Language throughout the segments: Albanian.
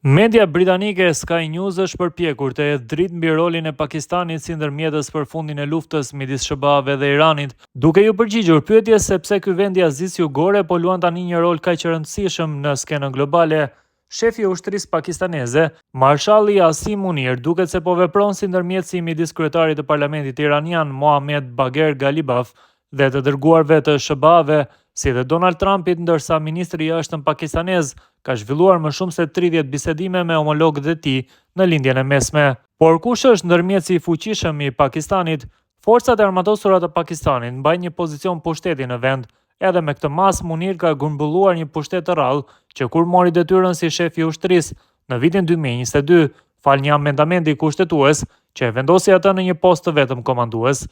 Media britanike Sky News është përpjekur të hedhë dritë mbi rolin e Pakistanit si ndërmjetës për fundin e luftës midis SBA-ve dhe Iranit, duke ju përgjigjur pyetjes se pse ky vend i Azisë Jugore po luan tani një rol kaq të rëndësishëm në skenën globale. Shefi i ushtrisë pakistaneze, Marshalli Asim Munir, duket se po vepron si ndërmjetësi midis kryetarit të parlamentit iranian Mohammed Bagher Ghalibaf dhe të dërguarve të SBA-ve, si dhe Donald Trumpit, ndërsa ministri i jashtëm pakistanez ka zhvilluar më shumë se 30 bisedime me homologët e tij në lindjen e mesme. Por kush është ndërmjetësi i fuqishëm i Pakistanit? Forcat e armatosura të Pakistanit mbajnë një pozicion pushteti në vend. Edhe me këtë mas, Munir ka grumbulluar një pushtet të rrallë që kur mori detyrën si shefi i ushtrisë në vitin 2022, fal një amendamenti kushtetues që e vendosi atë në një post të vetëm komandues.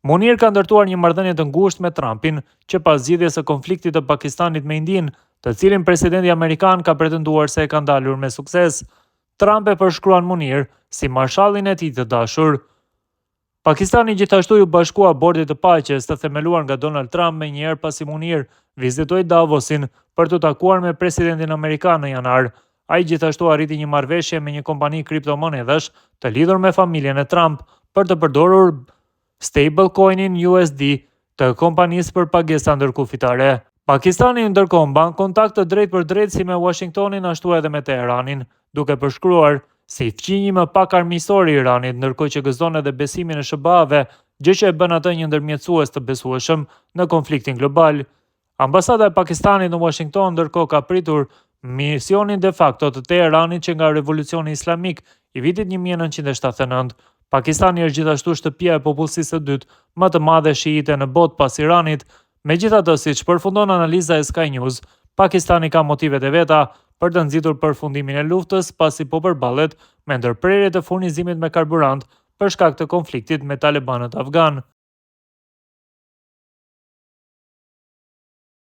Munir ka ndërtuar një marrëdhënie të ngushtë me Trumpin që pas zgjidhjes së konfliktit të Pakistanit me Indinë, të cilin presidenti amerikan ka pretenduar se e ka ndalur me sukses. Trump e përshkruan Munir si marshallin e tij të dashur. Pakistani gjithashtu ju bashkua bordit të paqes të themeluar nga Donald Trump me njëherë pasi Munir vizitoi Davosin për të takuar me presidentin amerikan në janar. Ai gjithashtu arriti një marrëveshje me një kompani kriptomonedash të lidhur me familjen e Trump për të përdorur stablecoinin USD të kompanisë për pagesa ndërkufitare. Pakistani ndërkohë mban kontakt të drejtpërdrejtë si me Washingtonin ashtu edhe me Teheranin, duke përshkruar si fqinji më pak armiqësor i Iranit, ndërkohë që gëzon edhe besimin e SBA-ve, gjë që e bën atë një ndërmjetësues të besueshëm në konfliktin global. Ambasada e Pakistanit në Washington ndërkohë ka pritur misionin de facto të Teheranit që nga revolucioni islamik i vitit 1979. Pakistani është gjithashtu shtëpia e popullsisë së dytë më të madhe shiite në botë pas Iranit. Megjithatë, siç përfundon analiza e Sky News, Pakistani ka motivet e veta për të nxitur përfundimin e luftës pasi po përballet me ndërprerje të furnizimit me karburant për shkak të konfliktit me talibanët afgan.